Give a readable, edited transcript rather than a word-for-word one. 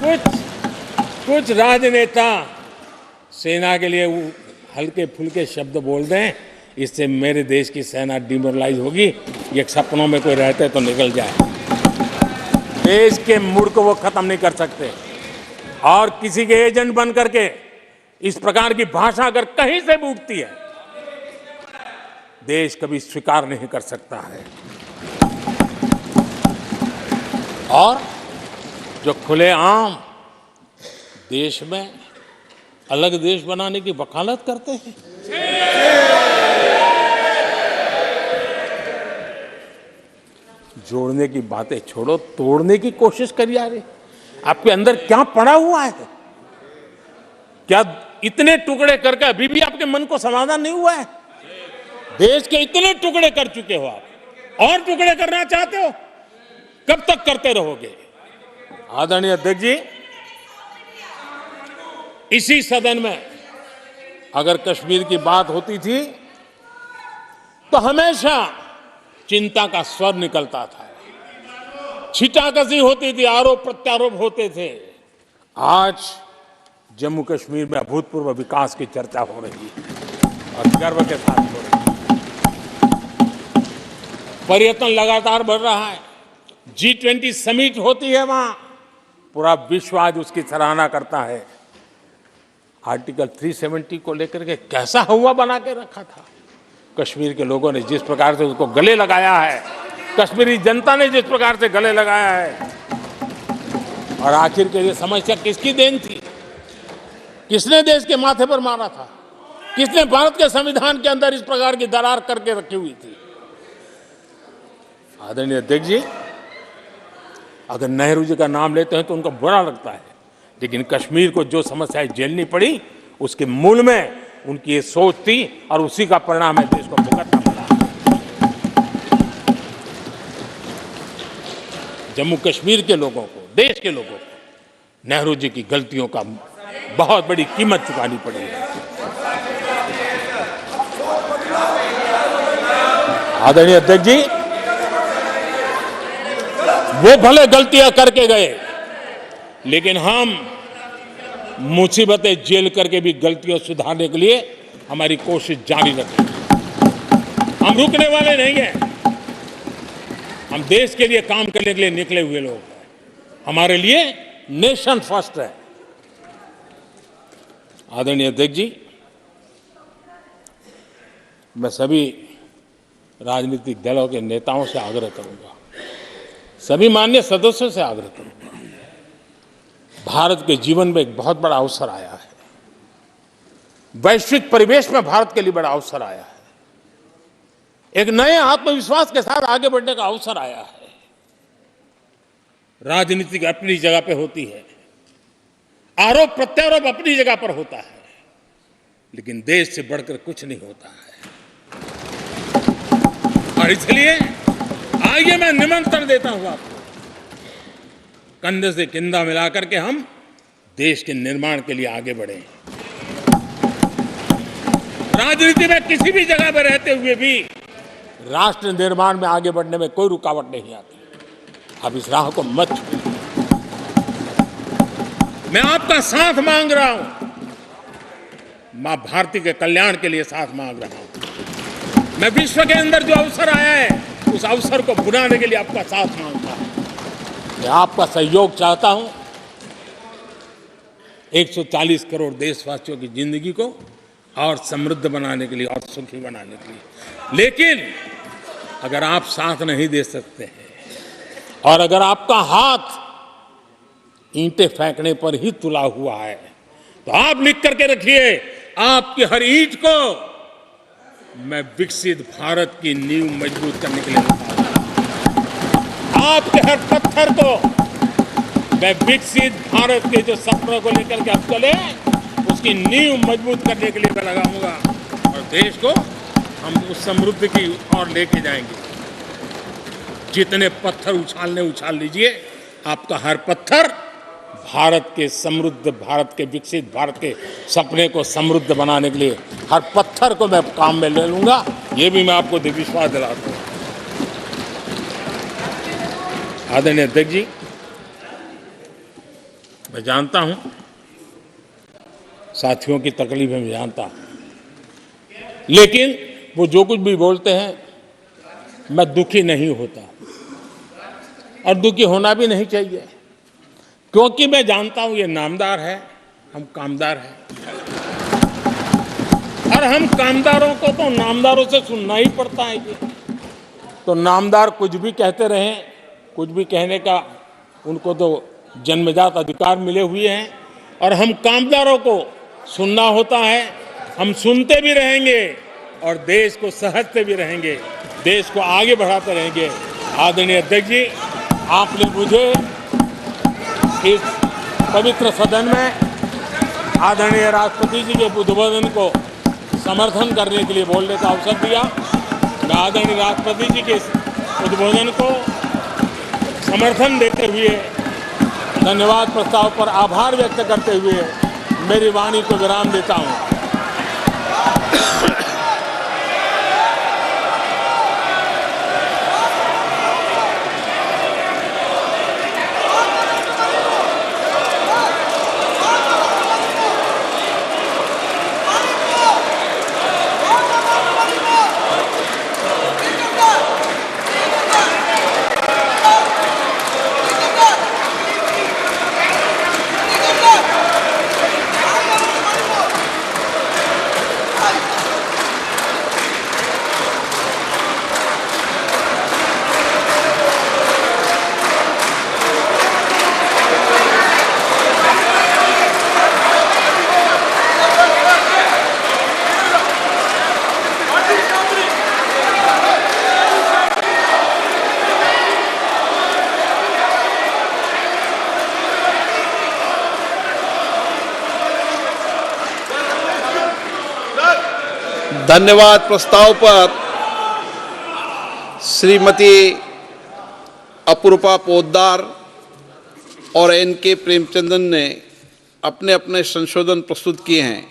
कुछ कुछ राजनेता सेना के लिए हल्के फुल्के शब्द बोल दें, इससे मेरे देश की सेना डिमोरलाइज होगी। ये सपनों में कोई रहते तो निकल जाए। देश के मूड को वो खत्म नहीं कर सकते। और किसी के एजेंट बन करके इस प्रकार की भाषा अगर कहीं से भी उठती है, देश कभी स्वीकार नहीं कर सकता है। और जो खुलेआम देश में अलग देश बनाने की वकालत करते हैं, जोड़ने की बातें छोड़ो, तोड़ने की कोशिश करिए। यार, आपके अंदर क्या पड़ा हुआ है? क्या इतने टुकड़े करके अभी भी आपके मन को समाधान नहीं हुआ है? देश के इतने टुकड़े कर चुके हो आप, और टुकड़े करना चाहते हो? कब तक करते रहोगे? आदरणीय अध्यक्ष जी, इसी सदन में अगर कश्मीर की बात होती थी तो हमेशा चिंता का स्वर निकलता था, छिटाकशी होती थी, आरोप प्रत्यारोप होते थे। आज जम्मू कश्मीर में अभूतपूर्व विकास की चर्चा हो रही है और गर्व के साथ हो रही है। पर्यटन लगातार बढ़ रहा है। G20 समिट होती है वहां, पूरा विश्व आज उसकी सराहना करता है। आर्टिकल 370 को लेकर के कैसा हुआ बना के रखा था। कश्मीर के लोगों ने जिस प्रकार से उसको गले लगाया है, कश्मीरी जनता ने जिस प्रकार से गले लगाया है, और आखिर के ये समस्या किसकी देन थी? किसने देश के माथे पर मारा था? किसने भारत के संविधान के अंदर इस प्रकार की दरार करके रखी हुई थी? आदरणीय अध्यक्ष जी, अगर नेहरू जी का नाम लेते हैं तो उनको बुरा लगता है, लेकिन कश्मीर को जो समस्याएं झेलनी पड़ी उसके मूल में उनकी ये सोच थी और उसी का परिणाम है देश को भुगतना पड़ा। जम्मू कश्मीर के लोगों को, देश के लोगों को नेहरू जी की गलतियों का बहुत बड़ी कीमत चुकानी पड़ी है। आदरणीय अध्यक्ष जी, वो भले गलतियां करके गए, लेकिन हम मुसीबतें झेल करके भी गलतियों सुधारने के लिए हमारी कोशिश जारी रखेंगे। हम रुकने वाले नहीं हैं। हम देश के लिए काम करने के लिए निकले हुए लोग हैं। हमारे लिए नेशन फर्स्ट है। आदरणीय अध्यक्ष जी, मैं सभी राजनीतिक दलों के नेताओं से आग्रह करूंगा, सभी माननीय सदस्यों से आग्रह करूंगा, भारत के जीवन में एक बहुत बड़ा अवसर आया है। वैश्विक परिवेश में भारत के लिए बड़ा अवसर आया है। एक नए आत्मविश्वास के साथ आगे बढ़ने का अवसर आया है। राजनीति अपनी जगह पे होती है, आरोप प्रत्यारोप अपनी जगह पर होता है, लेकिन देश से बढ़कर कुछ नहीं होता है। और इसलिए आइए मैं निमंत्रण देता हूं आपको, कंधे से कंधा मिलाकर के हम देश के निर्माण के लिए आगे बढ़े। राजनीति में किसी भी जगह पर रहते हुए भी राष्ट्र निर्माण में आगे बढ़ने में कोई रुकावट नहीं आती। अब इस राह को मत छोड़िए। मैं आपका साथ मांग रहा हूं, मां भारती के कल्याण के लिए साथ मांग रहा हूं। मैं विश्व के अंदर जो अवसर आया है उस अवसर को बुलाने के लिए आपका साथ मांगता हूं। मैं आपका सहयोग चाहता हूं 140 करोड़ देशवासियों की जिंदगी को और समृद्ध बनाने के लिए और सुखी बनाने के लिए। लेकिन अगर आप साथ नहीं दे सकते हैं और अगर आपका हाथ ईंटें फेंकने पर ही तुला हुआ है, तो आप लिख करके रखिए, आपकी हर ईंट को मैं विकसित भारत की नींव मजबूत करने के लिए लगाऊंगा। आपके हर पत्थर को मैं विकसित भारत के जो सपनों को लेकर के अब चले उसकी नींव मजबूत करने के लिए मैं लगाऊंगा और देश को हम उस समृद्धि की ओर लेके जाएंगे। जितने पत्थर उछाल लीजिए, आपका हर पत्थर भारत के समृद्ध, भारत के विकसित भारत के सपने को समृद्ध बनाने के लिए हर पत्थर को मैं काम में ले लूंगा। ये भी मैं आपको विश्वास दिलाता हूं। आदरणीय अध्यक्ष जी, मैं जानता हूं, साथियों की तकलीफें मैं जानता हूं, लेकिन वो जो कुछ भी बोलते हैं मैं दुखी नहीं होता और दुखी होना भी नहीं चाहिए, क्योंकि मैं जानता हूं ये नामदार है, हम कामदार हैं और हम कामदारों को तो नामदारों से सुनना ही पड़ता है। ये तो नामदार कुछ भी कहते रहें, कुछ भी कहने का उनको तो जन्मजात अधिकार मिले हुए हैं और हम कामदारों को सुनना होता है। हम सुनते भी रहेंगे और देश को सहजते भी रहेंगे, देश को आगे बढ़ाते रहेंगे। आदरणीय अध्यक्ष जी, आपने मुझे इस पवित्र सदन में आदरणीय राष्ट्रपति जी के उद्बोधन को समर्थन करने के लिए बोलने का अवसर दिया। मैं आदरणीय राष्ट्रपति जी के उद्बोधन को समर्थन देते हुए धन्यवाद प्रस्ताव पर आभार व्यक्त करते हुए मेरी वाणी को विराम देता हूं। धन्यवाद प्रस्ताव पर श्रीमती अपूर्वा पोद्दार और एन के प्रेमचंद्रन ने अपने अपने संशोधन प्रस्तुत किए हैं।